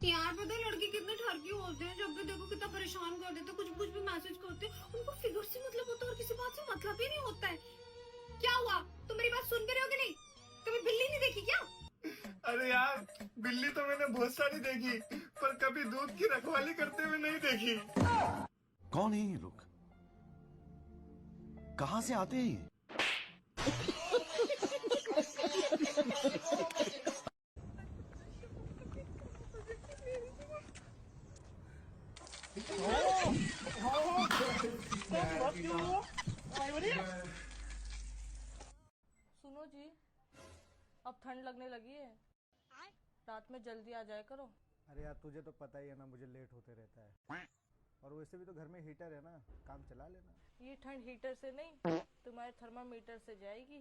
यार पता है लड़के कितने ठरकी होते हैं, जब भी देखो कितना परेशान कर देते, कुछ कुछ भी मैसेज करते, उनको फिगर से मतलब होता है और किसी बात से मतलब ही नहीं होता है। क्या हुआ, तुम मेरी बात सुन कर रहे हो कि नहीं? कभी बिल्ली नहीं देखी क्या? अरे यार, बिल्ली तो मैंने बहुत सारी देखी, पर कभी दूध की रखवाली करते हुए नहीं देखी। कौन है ये लोग? कहां से आते हैं ये? सुनो जी, अब ठंड लगने लगी है, रात में जल्दी आ जाया करो। अरे यार तुझे तो पता ही है ना, मुझे लेट होते रहता है। और वैसे भी तो घर में हीटर है ना, काम चला लेना। ये ठंड हीटर से नहीं, तुम्हारे थर्मामीटर से जाएगी।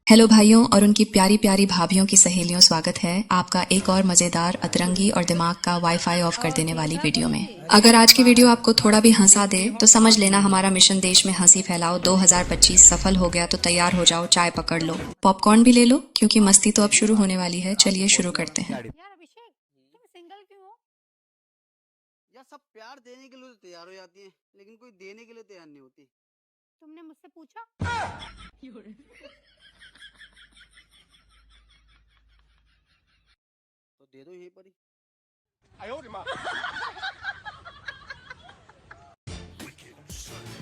हेलो भाइयों और उनकी प्यारी प्यारी भाभियों की सहेलियों, स्वागत है आपका एक और मजेदार, अतरंगी और दिमाग का वाईफाई ऑफ कर देने वाली वीडियो में। अगर आज की वीडियो आपको थोड़ा भी हंसा दे तो समझ लेना हमारा मिशन देश में हंसी फैलाओ 2025 सफल हो गया। तो तैयार हो जाओ, चाय पकड़ लो, पॉपकॉर्न भी ले लो, क्योंकि मस्ती तो अब शुरू होने वाली है। चलिए शुरू करते हैं। यार अभिषेक, तुम सिंगल क्यों हो? यार सब प्यार देने के लिए तो तैयार हो जाती हैं, लेकिन कोई देने के लिए तैयार नहीं होती। तुमने मुझसे पूछा? तो दे दो यहीं पर ही।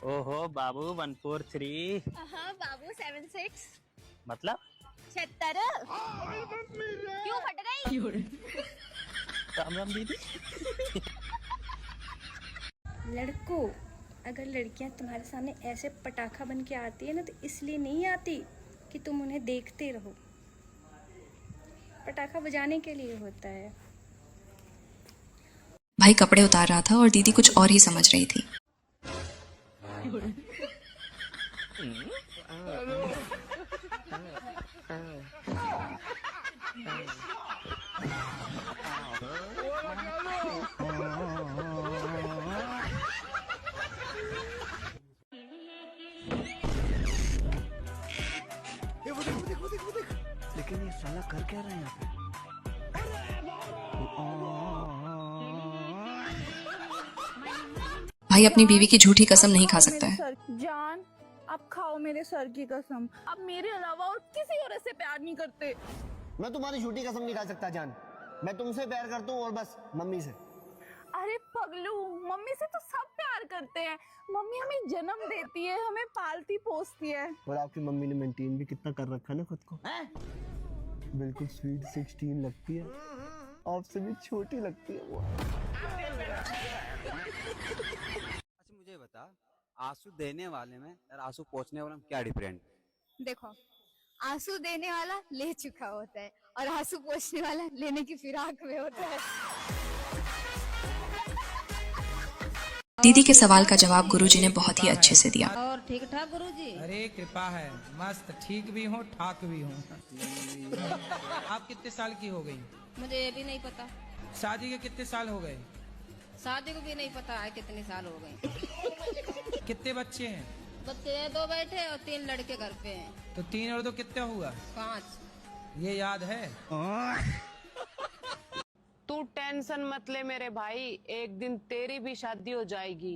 ओहो बाबू 143 बाबू 76 मतलब 76 क्यों फट गई? राम राम दीदी। लड़कों, अगर लड़कियां तुम्हारे सामने ऐसे पटाखा बन के आती है ना, तो इसलिए नहीं आती कि तुम उन्हें देखते रहो। पटाखा बजाने के लिए होता है। भाई कपड़े उतार रहा था और दीदी कुछ और ही समझ रही थी। वो देख। लेकिन ये साला कर क्या रहा है यहाँ पे? भाई अपनी बीवी की झूठी कसम नहीं खा सकता है। जान, अब खाओ मेरे सर की कसम, अब मेरे अलावा और किसी और से प्यार नहीं करते। मैं तुम्हारी झूठी कसम नहीं खा सकता जान। मैं तुमसे प्यार करता हूँ और बस मम्मी से। अरे पगलू, मम्मी से तो सब प्यार करते हैं। मम्मी हमें जन्म देती है, हमें पालती पोसती है। और आपकी मम्मी ने मेंटेन भी कितना कर रखा है ना खुद को। बिल्कुल स्वीट 16 लगती है, आपसे भी छोटी लगती है वो। अच्छा मुझे बता, आंसू देने वाले में और आंसू पोंछने वाले में क्या डिफरेंट? देखो, आंसू देने वाला ले चुका होता है और आंसू पोंछने वाला लेने की फिराक में होता है। दीदी के सवाल का जवाब गुरुजी ने बहुत ही अच्छे से दिया। और ठीक ठाक गुरुजी? अरे कृपा है, मस्त, ठीक भी हूँ ठाक भी हूँ। आप कितने साल की हो गई? मुझे ये भी नहीं पता। शादी के कितने साल हो गए? शादी को भी नहीं पता है कितने साल हो गए। कितने बच्चे हैं? बच्चे 2 बैठे और 3 लड़के घर पे हैं। तो 3 और 2 कितना हुआ? 5। ये याद है? तू टेंशन मत ले मेरे भाई, एक दिन तेरी भी शादी हो जाएगी।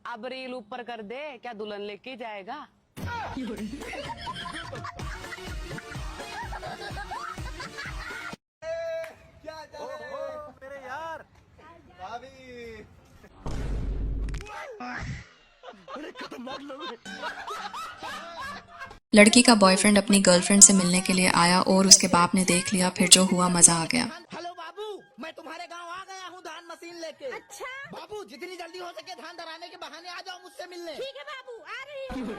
अब रील ऊपर कर दे, क्या दुल्हन लेके जाएगा? मेरे यार बड़े खतरनाक लोग हैं। लड़की का बॉयफ्रेंड अपनी गर्लफ्रेंड से मिलने के लिए आया और उसके बाप ने देख लिया, फिर जो हुआ मजा आ गया। हेलो बाबू, मैं तुम्हारे गांव आ गया हूँ धान मशीन लेके। अच्छा बाबू, जितनी जल्दी हो सके धान दराने के बहाने आ जाओ मुझसे मिलने। ठीक है बाबू, आ रही हूँ।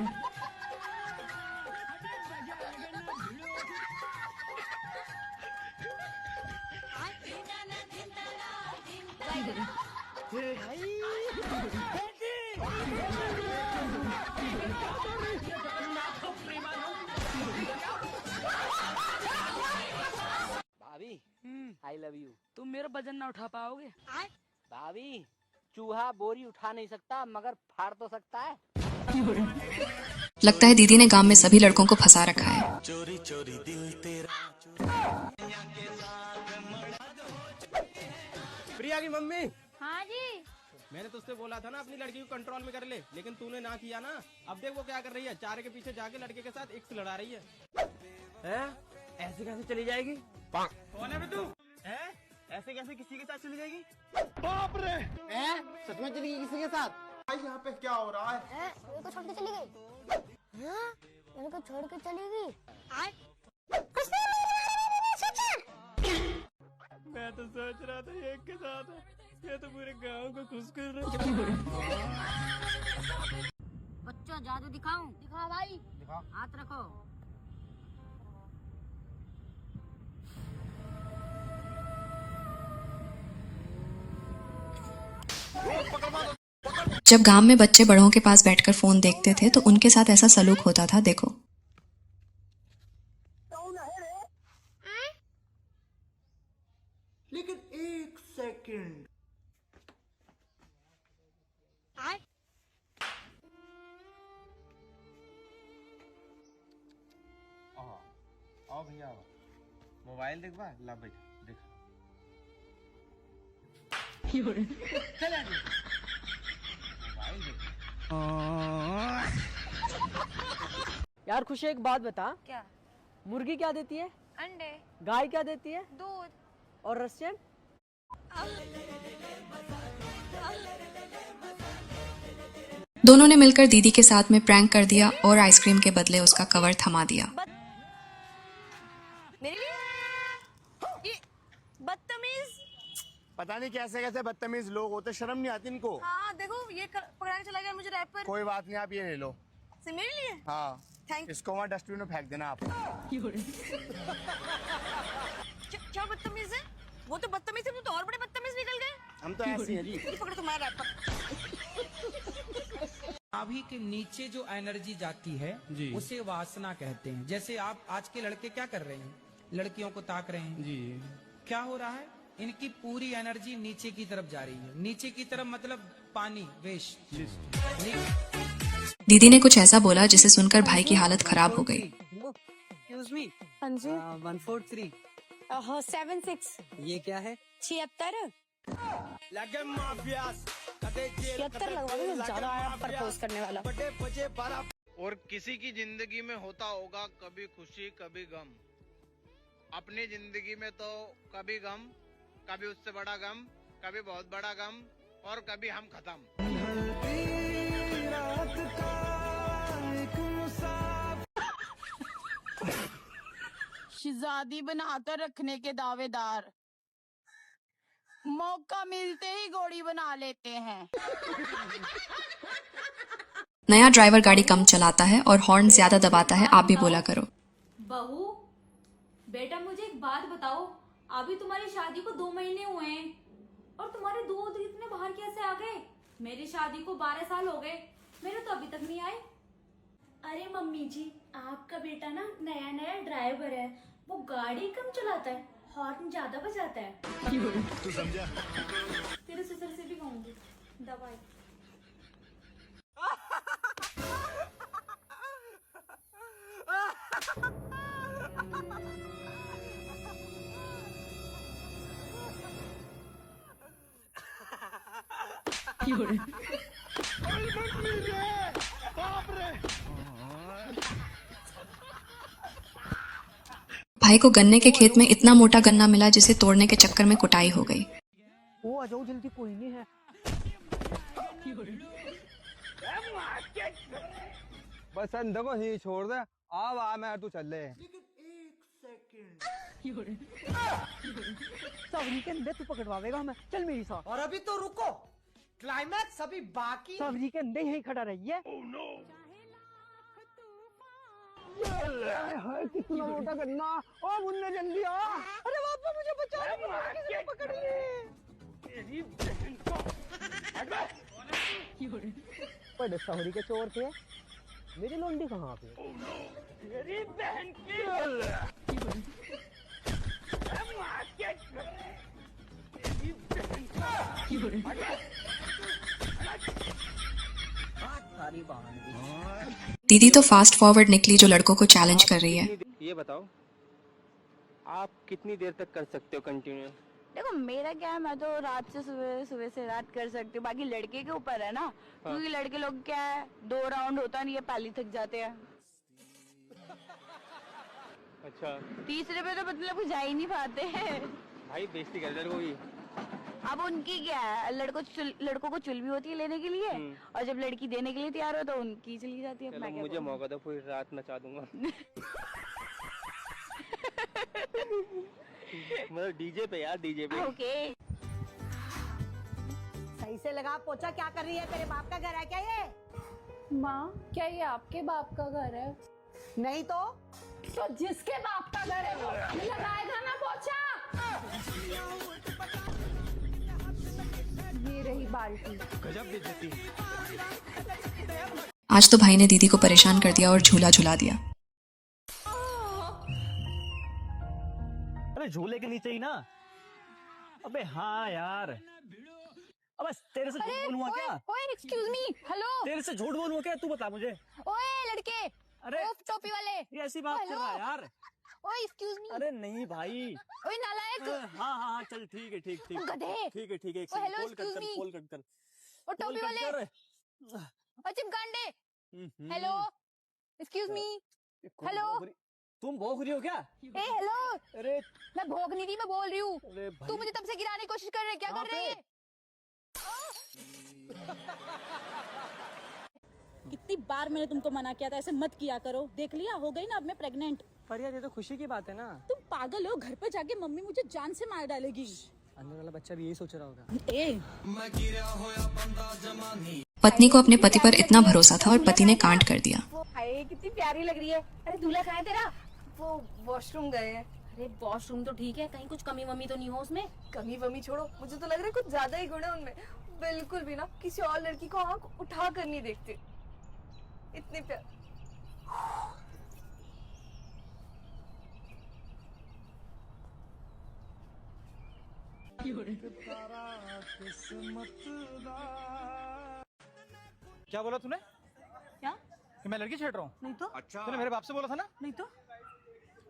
भाभी आई लव यू। तुम मेरा वजन ना उठा पाओगे। भाभी चूहा बोरी उठा नहीं सकता मगर फाड़ तो सकता है। लगता है दीदी ने गांव में सभी लड़कों को फंसा रखा है। चोरी चोरी दिल तेरा। प्रिया की मम्मी, हाँ जी। मैंने तुझसे बोला था ना अपनी लड़की को कंट्रोल में कर ले, लेकिन तूने ना किया ना। अब देख वो क्या कर रही है, चारे के पीछे जाके लड़के के साथ इक्स लड़ा रही है। ऐसे कैसे चली जाएगी? कौन है बे तू? ऐसे कैसे किसी के साथ चली जाएगी? बाप रे, सच में चली गई किसी के साथ? भाई यहाँ पे क्या हो रहा है? मेरे को छोड़ के चली गई। मेरे को छोड़ के चली गई। मैं तो सोच रहा था ये एक के साथ है, ये तो पूरे गांव को खुश कर रहा है। बच्चों जादू दिखाऊं? दिखा भाई। दिखा। हाथ रखो। जब गांव में बच्चे बड़ों के पास बैठकर फोन देखते थे तो उनके साथ ऐसा सलूक होता था, देखो। लेकिन एक सेकंड, आओ भैया, मोबाइल देख बा, ला भाई देख। चल आगे। मोबाइल देख। यार खुशी एक बात बता, क्या? मुर्गी क्या देती है? अंडे। गाय क्या देती है? दूध। और रशियन? दोनों ने मिलकर दीदी के साथ में प्रैंक कर दिया और आइसक्रीम के बदले उसका कवर थमा दिया। मेरे लिए? ये बदतमीज। पता नहीं कैसे कैसे बदतमीज लोग होते, शर्म नहीं आती इनको। हाँ देखो ये पकड़ा के चला गया मुझे रैपर। कोई बात नहीं, आप ये ले लो। से मेरे लिए? हाँ थैंक। इसको वहाँ डस्टबिन में फेंक देना आप। क्या बदतमीज है? वो तो बदतमीज है, वो तो और बड़े बदतमीज निकल गए। हम तो ऐसे हैं जी। ये पकड़ो तुम्हारा रैपर। नाभि के नीचे जो एनर्जी जाती है उसे वासना कहते हैं। जैसे आप आज के लड़के क्या कर रहे हैं, लड़कियों को ताक रहे हैं जी, क्या हो रहा है? इनकी पूरी एनर्जी नीचे की तरफ जा रही है। नीचे की तरफ मतलब पानी, वेस्ट। दीदी ने कुछ ऐसा बोला जिसे सुनकर भाई की हालत खराब हो गई। Excuse me, हाँ जी। 143। 76। ये क्या है? 76। 76 लगवा दो, ज्यादा आया प्रपोज करने वाला। और किसी की जिंदगी में होता होगा कभी खुशी कभी गम। अपनी जिंदगी में तो कभी गम, कभी उससे बड़ा गम, कभी बहुत बड़ा गम, और कभी हम खत्म। शहजादी बनाकर रखने के दावेदार मौका मिलते ही गोली बना लेते हैं। नया ड्राइवर गाड़ी कम चलाता है और हॉर्न ज्यादा दबाता है, आप भी बोला करो। बहू बेटा मुझे एक बात बताओ, अभी तुम्हारी शादी को 2 महीने हुए हैं और तुम्हारे दूध इतने बाहर कैसे आ गए? मेरी शादी को 12 साल हो गए, मेरे तो अभी तक नहीं आए। अरे मम्मी जी, आपका बेटा ना नया नया ड्राइवर है, वो गाड़ी कम चलाता है, हॉर्न ज्यादा बजाता है। तू समझा? तेरे ससुर से भी कहूंगी दवाई। भाई को गन्ने के खेत में इतना मोटा गन्ना मिला जिसे तोड़ने के चक्कर में कुटाई हो गई। वो आ जाओ जल्दी, कोई नहीं है। बस अंदर को ही छोड़ दे, अब आ मैं तू चल ले। सबरी के अंदर तू पकड़वाएगा हमें, चल मेरे साथ। और अभी तो रुको, क्लाइमैक्स अभी बाकी। सबरी के अंदर यही खड़ा रही है। कितना मोटा गन्ना। ओ मुन्ने जल्दी आ। अरे बापा मुझे बचा, मुझे पकड़ लिए। बड़े सहरी के चोर थे, मेरी लोंडी कहाँ पे? मेरी बहन की सारी बहाने। दीदी तो फास्ट फॉरवर्ड निकली जो लड़कों को चैलेंज कर रही है। ये बताओ आप कितनी देर तक कर सकते हो कंटिन्यू? देखो मेरा क्या है, मैं तो रात से सुबह, सुबह से रात कर सकती हूँ। बाकी लड़के के ऊपर है ना, क्योंकि लड़के लोग क्या है 2 राउंड होता नहीं है, पहले थक जाते हैं। अच्छा, तीसरे पे तो मतलब कुछ जा ही नहीं पाते हैं। भाई बेइज्जती कर लड़कों की। अब उनकी क्या है, लड़कों को चुल भी होती है लेने के लिए, और जब लड़की देने के लिए तैयार हो तो उनकी चली जाती है। चलो मुझे मौका दो, पूरी रात नचा दूंगा। मतलब डीजे पे यार, डीजे पे। ओके। सही से लगा पोछा। क्या कर रही है? तेरे बाप का घर है क्या ये? माँ, क्या ये आपके बाप का घर है? नहीं तो जिसके बाप का घर है वो लगाया था ना पोछा। ये रही बाल्टी। गजब बेइज्जती। आज तो भाई ने दीदी को परेशान कर दिया और झूला झुला दिया। अरे झूले के नीचे ही ना। अबे हाँ यार, अबे तेरे से झूठ बोलूंगा क्या? ओए एक्सक्यूज मी, हेलो। तेरे से झूठ बोलूंगा क्या? तू बता मुझे। ओए लड़के, अरे टोपी वाले, ये ऐसी बात कर रहा है यार। ओए एक्सक्यूज मी। अरे नहीं भाई। ओए नालायक। हाँ हाँ चल ठीक है, ठीक ठीक गधे। ठीक है, ठीक है। ओ, हेलो, कॉल कट excuse कर, me। कॉल कट कर। और टोपी वाले, और चिमकांडे, हेलो एक्सक्यूज मी, हेलो। तुम भोग रही हो क्या? ए हेलो। अरे मैं भोग नहीं रही, मैं बोल रही हूँ। अरे भाई, तू मुझे तब से गिराने की कोशिश कर रहे है, क्या कर रहे है? कितनी बार मैंने तुमको मना किया था ऐसे मत किया करो। देख लिया, हो गई ना अब मैं प्रेग्नेंट। पर यार ये तो खुशी की बात है ना। तुम पागल हो, घर पे जाके मम्मी मुझे जान से मार डालेगी। अंदर वाला बच्चा भी यही सोच रहा होगा। पत्नी को अपने पति पर इतना भरोसा था और पति ने कांड कर दिया। हाय कितनी प्यारी लग रही है। अरे दूल्हा कहाँ है तेरा? वो वॉशरूम गए हैं। अरे वॉशरूम तो ठीक है, कहीं कुछ कमी वमी तो नहीं हो उसमें? कमी वमी छोड़ो, मुझे तो लग रहा है कुछ ज्यादा ही गुण है उनमें। बिल्कुल भी ना किसी और लड़की को आंख उठा कर नहीं देखते। इतने प्यार। क्या बोला तूने? क्या? कि मैं लड़की छेड़ रहा हूँ? नहीं तो। अच्छा, तूने मेरे बाप से बोला था ना? नहीं तो।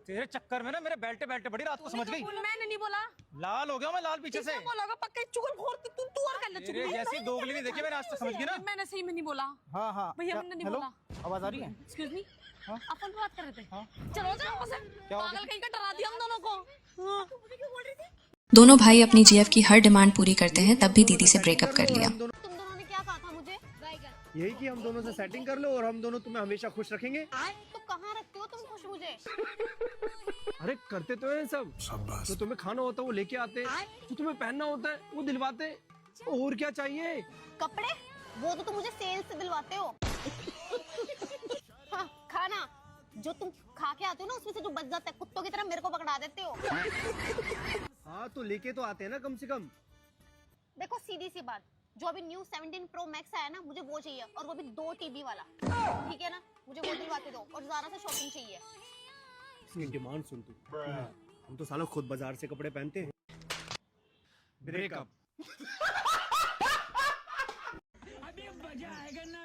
तेरे चक्कर में ना मेरे बैठते बैठते बड़ी रात को समझ गई। मैंने नहीं बोला। लाल हो गया मैं, लाल पीछे से। बोला पक्का चुगल घोर तू और कर ले तेरे जैसी दोगली नहीं देखी मैंने आज तक, समझ गई ना? मैंने सही में नहीं बोला। हाँ हाँ भैया मैंने नहीं बोला। आवाज आ रही है? एक्सक्यूज मी, हाँ? अपन बात कर रहे थे। हाँ? चलो जाओ वापस। पागल कहीं का डरा दिया हम दोनों को। मुझे क्यों बोल रही थी? दोनों भाई अपनी जीएफ की हर डिमांड पूरी करते हैं, तब भी दीदी से ब्रेकअप कर लिया। तुम दोनों ने क्या कहा था मुझे? यही कि हम दोनों से सेटिंग कर लो और हम दोनों तुम्हें हमेशा खुश रखेंगे। तो कहाँ रखते हो तुम खुश मुझे? अरे करते तो है सब। जो तुम्हें खाना होता है वो लेके आते, जो तुम्हें पहनना होता है वो दिलवाते, और क्या चाहिए? कपड़े वो तो तुम मुझे सेल से दिलवाते हो। हाँ, खाना जो तुम खा के आते हो ना उसमें से जो बच जाता है कुत्तों की तरह मेरे को पकड़ा देते हो। हाँ तो लेके तो आते हैं ना कम से कम। देखो सीधी सी बात, जो अभी न्यू 17 प्रो मैक्स आया ना मुझे वो चाहिए, और वो भी 2 TB वाला। ठीक है ना, मुझे वो दिलवा के दो, और ज़ारा से शॉपिंग चाहिए। इसकी डिमांड सुन तू। हम तो सालों खुद बाजार से कपड़े पहनते हैं। ब्रेकअप। अभी मजा आएगा ना।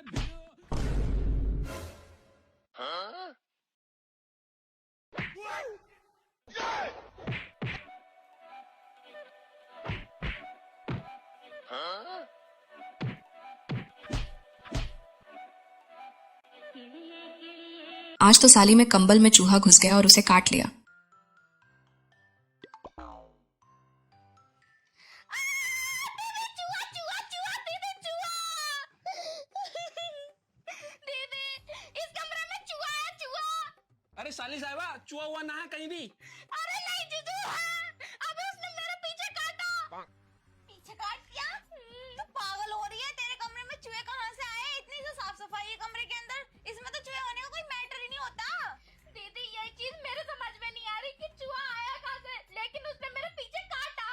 आज तो साली में कंबल में चूहा घुस गया और उसे काट लिया। अरे साली साहिबा, चूहा हुआ ना है कहीं भी। अरे नहीं जीजू, अबे उसने मेरे पीछे काटा। पीछे काट दिया? तू पागल हो रही है? तेरे कमरे में चूहे कहाँ से आए? इतनी तो साफ सफाई है कमरे के अंदर, इसमें तो चूहे होने का कोई मैटर ही नहीं होता। दीदी यही चीज मेरे समझ में नहीं आ रही कि चूहा आया कहाँ से, लेकिन उसने मेरे पीछे काटा।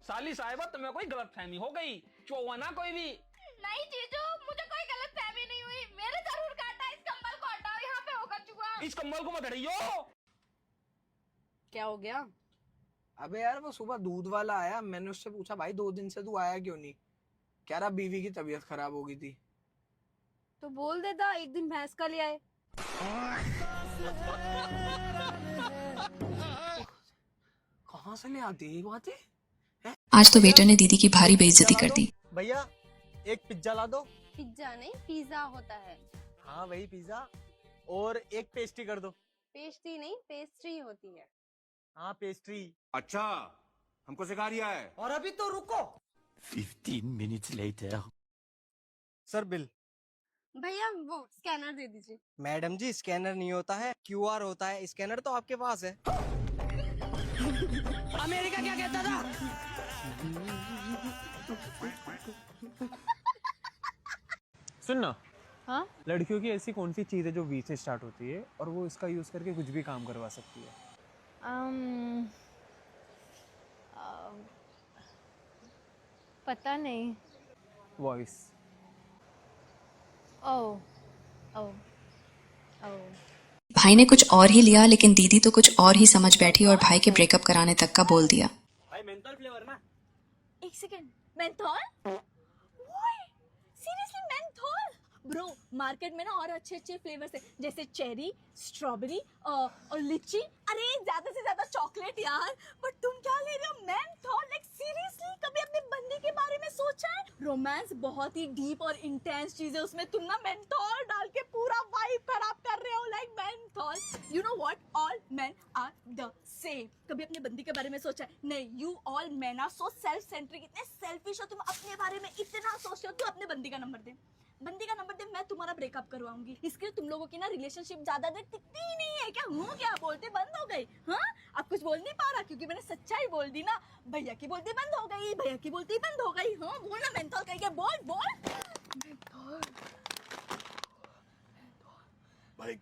साली साहिबा तुम्हें कोई गलतफहमी हो गई, चूहा हुआ ना कोई भी। नहीं जीजू, मुझे कोई गलतफहमी नहीं हुई, मेरे जरूर काटा। इस कंबल को हटाओ, यहाँ पे होगा चूहा। इस कंबल को मत हटाइयो। क्या हो गया? अबे यार वो सुबह दूध वाला आया, मैंने उससे पूछा भाई 2 दिन से तू आया क्यों नहीं? कह रहा बीवी की तबीयत खराब हो गई थी। तो बोल देता एक दिन भैंस का ले आए। कहाँ से ले आती है ये बातें? आज तो वेटर ने दीदी की भारी बेइज्जती कर दी। भैया एक पिज्जा ला दो। पिज्जा नहीं पिज्जा होता है। हाँ वही पिज्जा, और एक पेस्ट्री कर दो। पेस्ट्री नहीं पेस्ट्री होती है। हाँ पेस्ट्री। अच्छा, हमको सिखा रिया है। और अभी तो रुको। 15 minutes later. Sir bill. भैया वो स्कैनर दे दीजिए। मैडम जी स्कैनर नहीं होता है, QR होता है। स्कैनर तो आपके पास है। अमेरिका क्या कहता था? सुनना। हाँ? लड़कियों की ऐसी कौन सी चीज है जो V से स्टार्ट होती है और वो इसका यूज करके कुछ भी काम करवा सकती है? पता नहीं। वॉइस। भाई ने कुछ और ही लिया, लेकिन दीदी तो कुछ और ही समझ बैठी और भाई के ब्रेकअप कराने तक का बोल दिया। भाई मेंथोल फ्लेवर ना। एक second, menthol? Seriously menthol? Bro market में ना और अच्छे अच्छे फ्लेवर्स है, जैसे चेरी, स्ट्रॉबेरी और लीची। अरे ज्यादा से ज्यादा चॉकलेट यार। बट तुम क्या ले रहे हो? मेंथोल? लाइक सीरियसली कभी अपने बंदे के बारे में सोचा है? रोमांस बहुत ही डीप और इंटेंस चीज है उसमें, तुम ना मेंथोल डाल के पूरा वाइब खराब कर रहे हो। Like menthol, you know what, all men are the same. कभी अपने बंदी के बारे में सोचा है? नहीं। You all men are so self centric, इतने सेल्फिश हो तुम, अपने बारे में इतना सोचते हो। तू अपने बंदी का नंबर दे, बंदी का नंबर दे, मैं तुम्हारा ब्रेकअप करवाऊंगी। इसके लिए तुम लोगों की ना रिलेशनशिप ज्यादा देर टिकती ही नहीं है क्या? हूँ क्या बोलते बंद हो गई? हाँ अब कुछ बोल नहीं पा रहा क्योंकि मैंने सच्चाई बोल दी ना। भैया की बोलती बंद हो गई, भैया की बोलती बंद हो गई। हाँ बोल ना मेंथोल कह, बोल बोल। भाई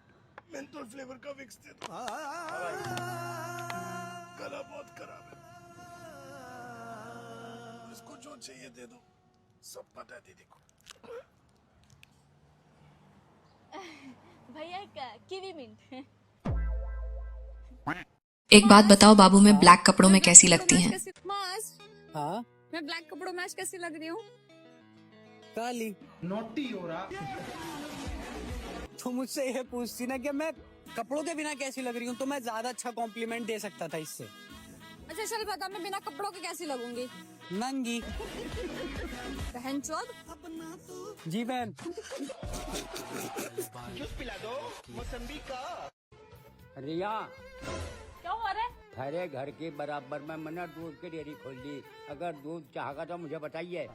मेंथोल फ्लेवर का विक्स दे दो। गला बहुत खराब है, इसको जो चाहिए दे दो, सब पता है दीदी को। भैया कीवी मिंट। एक बात बताओ, बाबू में ब्लैक कपड़ों में कैसी लगती हैं? हाँ मैं ब्लैक कपड़ों में आज कैसी लग रही हूँ? काली। नोटी हो रहा। तो मुझसे ये पूछती ना कि मैं कपड़ों के बिना कैसी लग रही हूँ, तो मैं ज्यादा अच्छा कॉम्प्लीमेंट दे सकता था इससे। अच्छा चल बता, मैं बिना कपड़ों के कैसी लगूंगी? नंगी। बहन चोद। जी बहन। जूस पिला दो मौसम्बी का। रिया क्या हो रहा है? अरे घर के बराबर में मैंने दूध की डेयरी खोल दी, अगर दूध चाहेगा तो मुझे बताइए।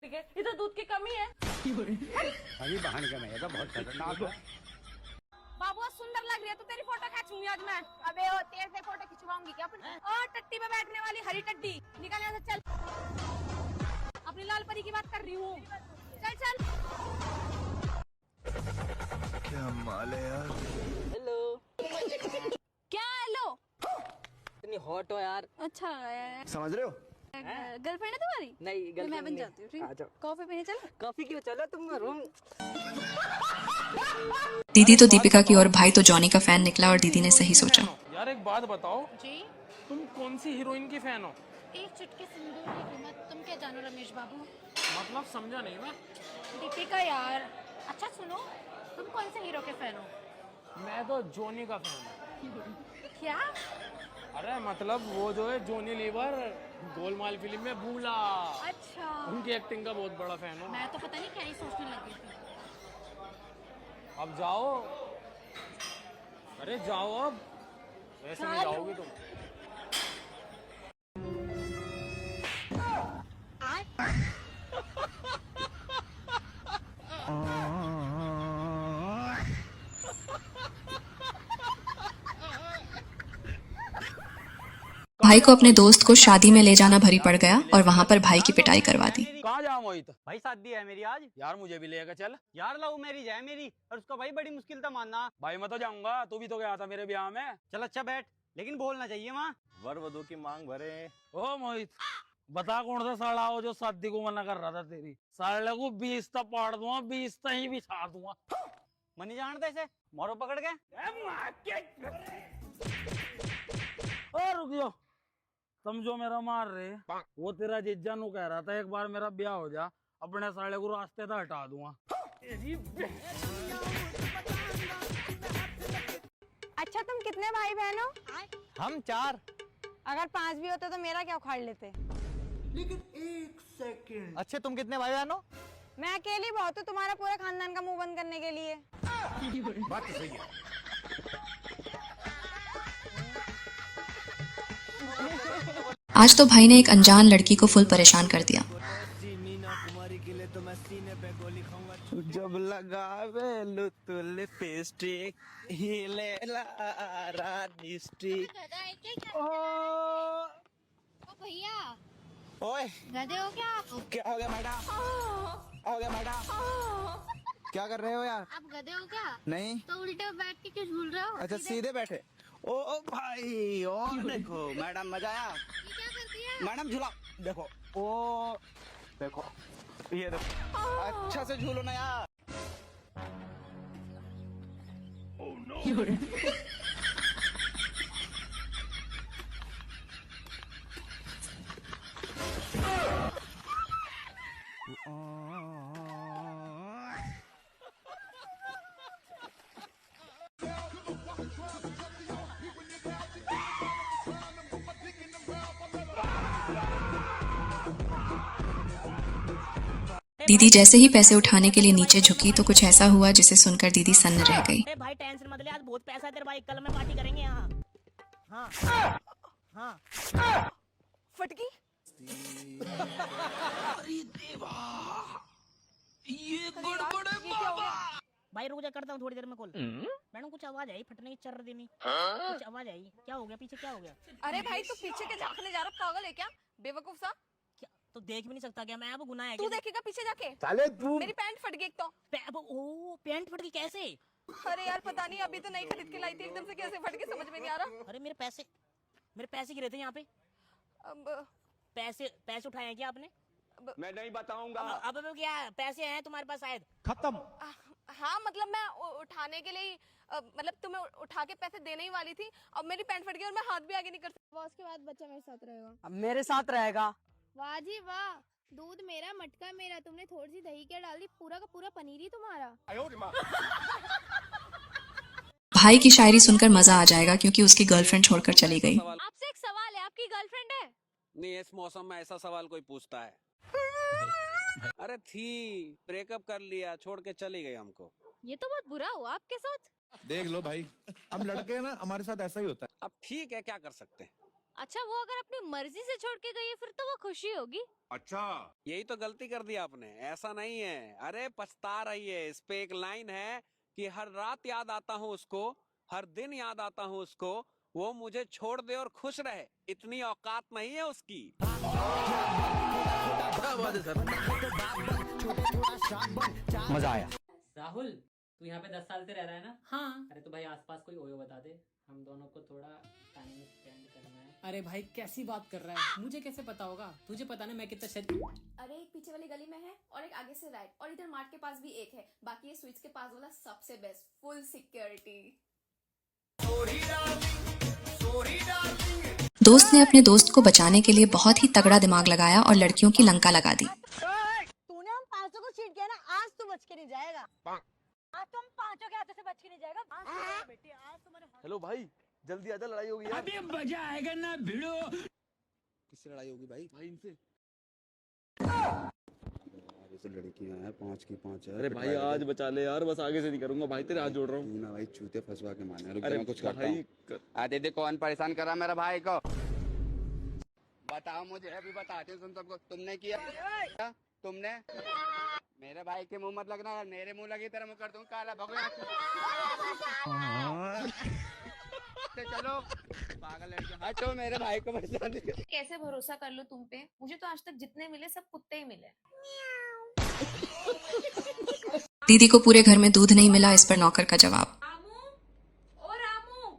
ठीक है, इधर दूध की कमी है। अभी बहाने का मैं तो बहुत खतरनाक है। बाबू सुंदर लग रही है तो तेरी फोटो खींचूंगी आज मैं। अबे ओ तेरे से फोटो खिंचवाऊंगी क्या? ओ टट्टी पे बैठने वाली हरी टट्टी, निकल यहाँ से चल। अपनी लाल परी की बात कर रही हूँ, चल चल। क्या माल है यार। हेलो। क्या हेलो? इतनी हॉट हो यार। अच्छा समझ रहे हो? गर्लफ्रेंड है तुम्हारी? नहीं तो मैं बन जाती हूँ, ठीक है? कॉफी पीने चल। कॉफी क्यों, चलो तुम रूम। दीदी तो दीपिका की और भाई तो जॉनी का फैन निकला और दीदी ने सही सोचा। यार एक बात बताओ जी तुम कौन सी हीरोइन की फैन हो? एक चुटकी सिंदूर की कीमत तुम क्या जानो रमेश बाबू? मतलब समझा नहीं मैं। दीपिका यार। अच्छा सुनो, तुम कौन से हीरो के फैन हो? मैं तो जोनी का फैन हूँ। क्या? अरे मतलब वो जो है जोनी लीवर, गोलमाल फिल्म में भूला। अच्छा उनकी एक्टिंग का बहुत बड़ा फैन हूँ। मैं तो पता नहीं क्या ही सोचने लगी थी। अब जाओ, अरे जाओ अब, ऐसे नहीं जाओगी तुम। भाई को अपने दोस्त को शादी में ले जाना भरी पड़ गया और वहाँ पर भाई की पिटाई करवा दी। कहाँ जाऊँ मोहित? भाई शादी है मेरी आज। यार मुझे भी लेकर चल। यार लव मैरिज है मेरी, और उसका भाई बड़ी मुश्किल था मानना। भाई मैं तो जाऊंगा, तू भी तो गया था मेरे ब्याह में। चल अच्छा बैठ, लेकिन बोलना चाहिए वहाँ। वर वधू की मांग भरे। ओ मोहित बता कौन सा साला हो जो शादी को मना कर रहा था तेरी? साले को 20 तक पाड़ दूंगा, 20 तक ही बिछा दूंगा। मनी जानते ऐसे मोरो पकड़ के। ओ रुक जाओ, तुम जो मेरा मार रहे वो तेरा जीजा नु कह रहा था एक बार मेरा ब्याह हो जा, अपने साले को रास्ते से हटा दूंगा। अच्छा तुम कितने भाई बहन हो? हम 4। अगर 5 भी होते तो मेरा क्या उखाड़ लेते? लेकिन 1 सेकंड। अच्छे तुम कितने भाई बहन हो? मैं अकेली बहुत हूँ तुम्हारा पूरे खानदान का मुंह बंद करने के लिए। बात तो सही है। आज तो भाई ने एक अनजान लड़की को फुल परेशान कर दिया। जब लगावे लुतु लिपस्टिक हिले रानी स्टिक। ओ भैया ओए गधे हो क्या आप? क्या हो गया मैडम? हो गया मैडम? क्या कर रहे हो यार? आप गधे हो क्या? नहीं। तो उल्टे बैठ के क्यों झूल रहे हो? अच्छा सीधे बैठे। ओ भाई ओ देखो मैडम मजा आया। ये क्या कर दिया? मैडम झूला देखो। ओ देखो ये देखो अच्छा से झूलो ना यार। दीदी जैसे ही पैसे उठाने के लिए नीचे झुकी तो कुछ ऐसा हुआ जिसे सुनकर दीदी सन्न रह गई। भाई टेंशन मत ले, आज बहुत पैसा है तेरे भाई, कल में पार्टी करेंगे यहाँ। हाँ हाँ फटकी। अरे देवा ये गड़बड़ है बाबा। भाई रुक जा, करता हूँ थोड़ी देर में कॉल। मैडम कुछ आवाज आई फटने की, चर्र देनी कुछ आवाज आई। क्या हो गया पीछे, क्या हो गया? अरे भाई तू पीछे के झांकने जा रहा, पागल है क्या? बेवकूफ सा। तो देख भी नहीं सकता क्या मैं? अब गुनाह है तू क्या? देखेगा पीछे जाके। साले तू मेरी पैंट फट गई एक तो। ओ पैंट फट गई कैसे? अरे यार पता नहीं, अभी तो नई खरीद के लाई थी, एकदम से कैसे फट गई समझ में नहीं आ रहा। अरे मेरे पैसे गिरे थे यहाँ पे। अब पैसे उठाए हैं क्या आपने? मैं नहीं बताऊंगा। अब क्या पैसे हैं तुम्हारे पास शायद? खत्म। हाँ मतलब मैं उठाने के लिए मतलब तुम्हें उठा के पैसे देने ही वाली थी। अब मेरी पैंट फट गई और मैं हाथ भी आगे नहीं कर सकती। उसके बाद बच्चा मेरे साथ रहेगा। अब मेरे साथ रहेगा। वाह जी वाह, दूध मेरा मटका मेरा, तुमने थोड़ी सी दही क्या डाल दी, पूरा का पूरा पनीर ही तुम्हारा। भाई की शायरी सुनकर मजा आ जाएगा क्योंकि उसकी गर्लफ्रेंड छोड़कर चली गई। आपसे एक सवाल है, आपकी गर्लफ्रेंड है? नहीं, इस मौसम में ऐसा सवाल कोई पूछता है? अरे थी, ब्रेकअप कर लिया, छोड़ के चली गई हमको। ये तो बहुत बुरा हुआ आपके साथ। देख लो भाई, हम लड़के हैं ना, हमारे साथ ऐसा ही होता है। अब ठीक है, क्या कर सकते हैं। अच्छा वो अगर अपनी मर्जी से छोड़ के गई है फिर तो वो खुशी होगी। अच्छा यही तो गलती कर दी आपने, ऐसा नहीं है। अरे पछता रही है। इस पे एक लाइन है कि हर रात याद आता हूँ उसको, हर दिन याद आता हूँ उसको, वो मुझे छोड़ दे और खुश रहे, इतनी औकात नहीं है उसकी। मजा आया। राहुल तू यहाँ पे 10 साल से रह रहा है ना? हाँ। अरे तो भाई आसपास कोई ओयो बता दे, हम दोनों को थोड़ा टाइम स्पेंड करना है। अरे भाई कैसी बात कर रहा है, मुझे कैसे पता होगा? तुझे पता ना मैं कितना अरे एक पीछे वाली गली में है और एक आगे से राइट, और इधर मार्ट के पास भी एक है। बाकी ये स्विच के पास वाला सबसे बेस्ट, फुल सिक्योरिटी। दोस्त ने अपने दोस्त को बचाने के लिए बहुत ही तगड़ा दिमाग लगाया और लड़कियों की लंका लगा दी। तूने हम 500 को चीट किया ना, आज तू बच के नहीं जाएगा। आज तुम 500 के हाथों से बच के नहीं जाएगा। बेटी आज तुम्हारे। हेलो भाई, जल्दी आजा, लड़ाई होगी यार। अभी मजा आएगा ना भिड़ो। किससे लड़ाई होगी भाई? भाई इनसे। लड़कियां हैं 5 की 5 है। अरे भाई आज बचा ले यार, बस आगे से नहीं करूंगा भाई, तेरे हाथ जोड़ रहा हूँ ना भाई, चूते फंसवा के मारने। अरे मैं कुछ करता हूँ। दीदी कौन परेशान करा मेरा भाई को? बताओ मुझे, अभी बताते हैं तुम सबको। तुमने किया क्या? तुमने मेरे भाई के मुंह मत लगना यार, मेरे मुंह लगी तेरा मुंह कर दूं काला भगवान। चलो पागल लड़कियां, हटो मेरे भाई को परेशान। कैसे भरोसा कर लो तुम पे? मुझे तो आज तक जितने मिले सब कुत्ते ही मिले। दीदी को पूरे घर में दूध नहीं मिला, इस पर नौकर का जवाब। ओ रामू।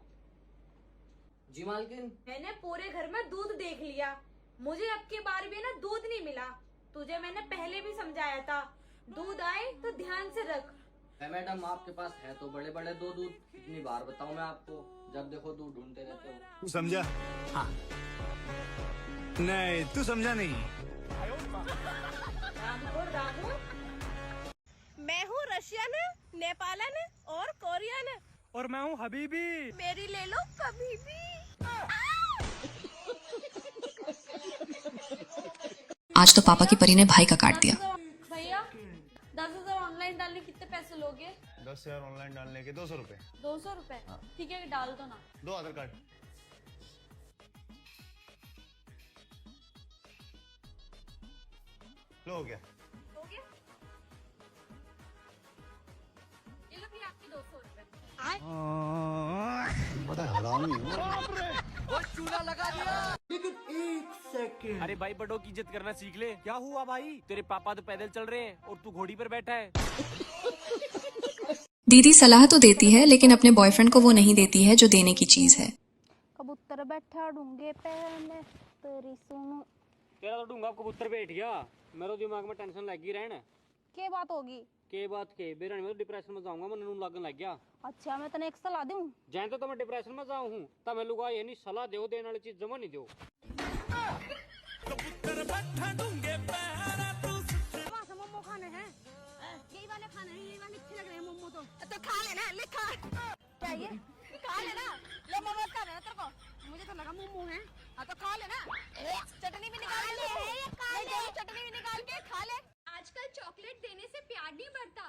जी मालकिन। मैंने पूरे घर में दूध देख लिया, मुझे अब की बार भी ना दूध नहीं मिला। तुझे मैंने पहले भी समझाया था, दूध आए तो ध्यान से रख। मैडम आपके पास है तो बड़े बड़े 2 दूध, कितनी बार बताऊं मैं आपको, जब देखो दूध ढूंढते रहते हो। तू समझा? हाँ। नहीं तू समझा नहीं। रामू मैं हूँ रशियन, नेपालन और कोरियन। और मैं हूँ हबीबी। मेरी ले लो कभी भी। आज तो पापा की परी ने भाई का काट दिया। भैया 10,000 ऑनलाइन डालने कितने पैसे लोगे? 10,000 ऑनलाइन डालने के 200 रुपए। 200 रुपए? ठीक है डाल दो ना। दो आधार कार्ड। लो हो गया। हो गया? ये लो भी आपके 200 रुपए। बड़ा हरामी है। वो चूल्हा लगा दिया। लेकिन 1 सेकंड। अरे भाई बड़ों की इज्जत करना सीख ले। क्या हुआ भाई? तेरे पापा तो पैदल चल रहे हैं और तू घोड़ी पर बैठा है। दीदी सलाह तो देती है लेकिन अपने बॉयफ्रेंड को वो नहीं देती है जो देने की चीज है। कबूतर बैठा डूंगे पैर में तेरी सुनो। तेरा तो डूंगा कबूतर बैठ गया। मेरे दिमाग में टेंशन लगी रहना। क्या बात होगी? के बात के बेरन में तो डिप्रेशन में जाऊंगा। मन नून लगन लग गया। अच्छा मैं तने एक सलाह दूं। जैन तो मैं डिप्रेशन में जाऊं हूं तब मैं लुगा ये नहीं सलाह दो देने वाली चीज जमा नहीं दो। कबूतर बैठा डूंगे पैर तू सुनो। मोमो खाने हैं? यही वाले खाने हैं, यही वाले अच्छे लग रहे हैं मोमो तो खा लेना। ले खा। क्या ये? खा लेना। लो मोमो खा लेना तेरे को। मुझे तो लगा मोमो है। हाँ तो खा लेना। चटनी भी निकाल ले। चटनी भी निकाल के खा ले। आजकल चॉकलेट देने से प्यार नहीं बढ़ता,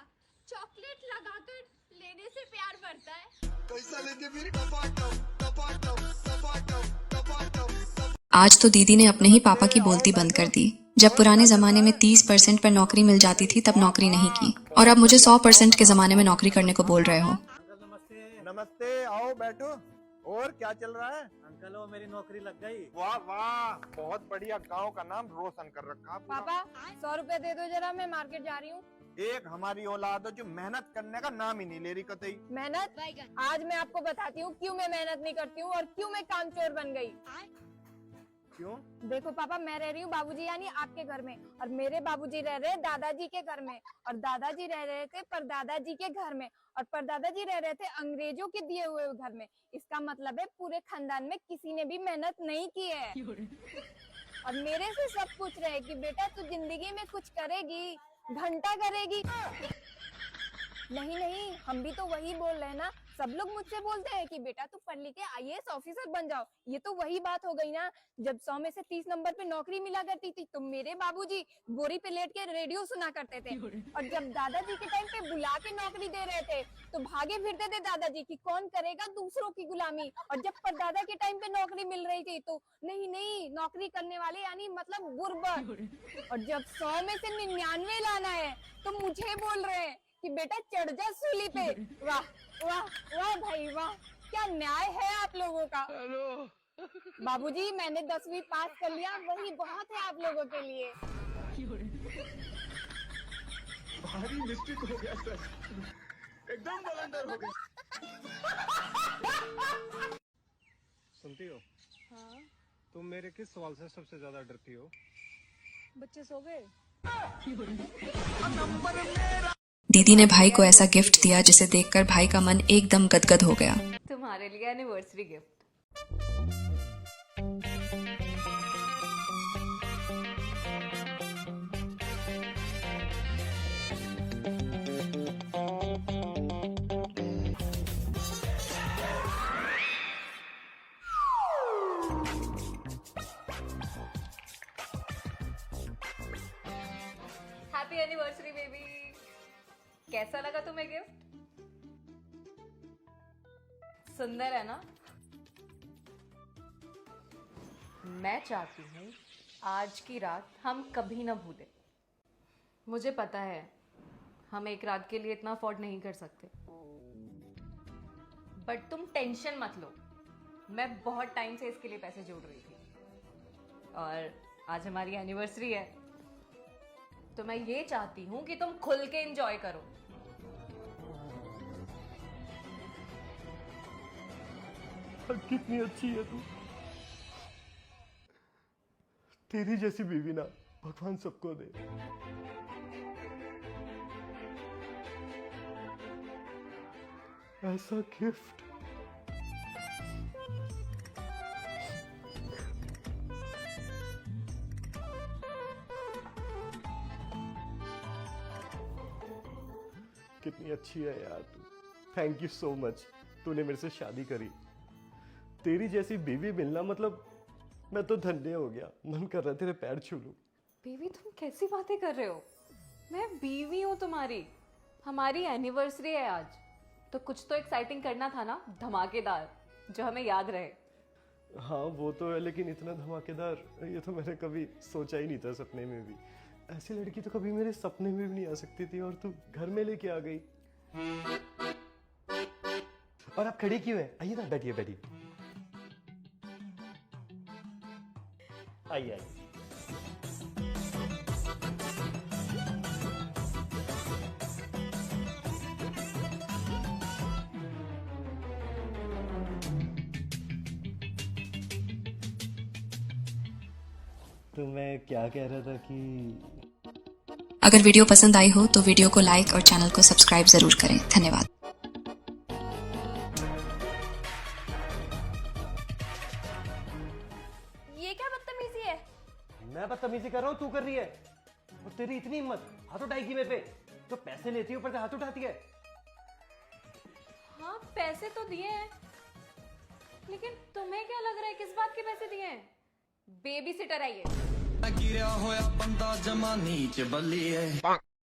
चॉकलेट लगाकर लेने से प्यार बढ़ता है। पैसा लेके फिर टपाटम टपाटम टपाटम टपाटम। आज तो दीदी ने अपने ही पापा की बोलती बंद कर दी। जब पुराने जमाने में 30% पर नौकरी मिल जाती थी तब नौकरी नहीं की और अब मुझे 100% के जमाने में नौकरी करने को बोल रहे हो। नमस्ते, आओ बैठो। और क्या चल रहा है? अंकल वो मेरी नौकरी लग गई। वाह वाह, बहुत बढ़िया। गांव का नाम रोशन कर रखा आपने। पापा 100 रुपए दे दो जरा, मैं मार्केट जा रही हूँ। एक हमारी औलाद है जो मेहनत करने का नाम ही नहीं ले रही कतई। मेहनत? आज मैं आपको बताती हूँ क्यों मैं मेहनत नहीं करती हूँ और क्यों मैं कामचोर बन गई। क्यों? देखो पापा, मैं रह रही हूँ बाबूजी यानी आपके घर में और मेरे बाबूजी रह रहे दादाजी के घर में और दादाजी रह रहे थे परदादाजी के घर में और परदादाजी रह रहे थे अंग्रेजों के दिए हुए घर में। इसका मतलब है पूरे खानदान में किसी ने भी मेहनत नहीं की है और मेरे से सब पूछ रहे हैं कि बेटा तू जिंदगी में कुछ करेगी, घंटा करेगी। नहीं नहीं, हम भी तो वही बोल रहे हैं ना। सब लोग मुझसे बोलते हैं कि बेटा तू पढ़ लिख के IAS ऑफिसर बन जाओ। ये तो वही बात हो गई ना। जब 100 में से 30 नंबर पे नौकरी मिला करती थी तो मेरे बाबूजी बोरी पे लेट के रेडियो सुना करते थे और जब दादाजी के टाइम पे बुला के नौकरी दे रहे थे तो भागे फिरते थे दादाजी कि कौन करेगा दूसरों की गुलामी। और जब परदादा के टाइम पे नौकरी मिल रही थी तो नहीं नहीं, नौकरी करने वाले यानी मतलब गुर्बत। और जब 100 में से 99 लाना है तो मुझे बोल रहे हैं कि बेटा चढ़ जा सूली पे। वाह वाह वाह भाई वाह, क्या न्याय है आप लोगों का। बाबूजी मैंने 10वीं पास कर लिया, वही बहुत है आप लोगों के लिए। भारी मिस्टेक हो गया सर, एकदम बलंदर हो गया। सुनती हो? हाँ? तुम मेरे किस सवाल से सबसे ज्यादा डरती हो? बच्चे सो गए? दीदी ने भाई को ऐसा गिफ्ट दिया जिसे देखकर भाई का मन एकदम गदगद हो गया। तुम्हारे लिए anniversary gift. Happy anniversary baby. कैसा लगा तुम्हें गिफ्ट? सुंदर है ना? मैं चाहती हूँ आज की रात हम कभी ना भूलें। मुझे पता है हम एक रात के लिए इतना अफोर्ड नहीं कर सकते, बट तुम टेंशन मत लो। मैं बहुत टाइम से इसके लिए पैसे जोड़ रही थी और आज हमारी एनिवर्सरी है तो मैं ये चाहती हूँ कि तुम खुल के एंजॉय करो। कितनी अच्छी है तू। तेरी जैसी बीवी ना भगवान सबको दे। ऐसा गिफ्ट कितनी अच्छी है यार तू। थैंक यू सो मच, तूने मेरे से शादी करी। तेरी जैसी बीवी मिलना मतलब मैं तो धन्य हो गया। मन कर रहा है तेरे पैर छू लूं। बेबी तुम कैसी बातें कर रहे हो? मैं बीवी हूँ तुम्हारी। हमारी एनिवर्सरी है आज, तो कुछ तो एक्साइटिंग करना था ना, धमाकेदार, जो हमें याद रहे। हाँ वो तो है, लेकिन इतना धमाकेदार ये तो मैंने कभी सोचा ही नहीं था सपने में भी। ऐसी लड़की तो कभी मेरे सपने में भी नहीं आ सकती थी, और तू घर में लेके आ गई। और आप खड़ी क्यों है? आइए ना, बैठिए बैठिए, आइए आइए। तो मैं क्या कह रहा था कि अगर वीडियो पसंद आई हो तो वीडियो को लाइक और चैनल को सब्सक्राइब जरूर करें। धन्यवाद। ये क्या बदतमीजी है? मैं बदतमीजी कर रहा हूँ, तू कर रही है। और तेरी इतनी हिम्मत, हाथ उठाएगी मेरे पे? तो पैसे लेती है ऊपर से हाथ उठाती है। हाँ पैसे तो दिए हैं, लेकिन तुम्हें क्या लग रहा है किस बात के पैसे दिए हैं? बेबी सिटर है ये। गिरा होया बंदा जमा नीच बल्ली है।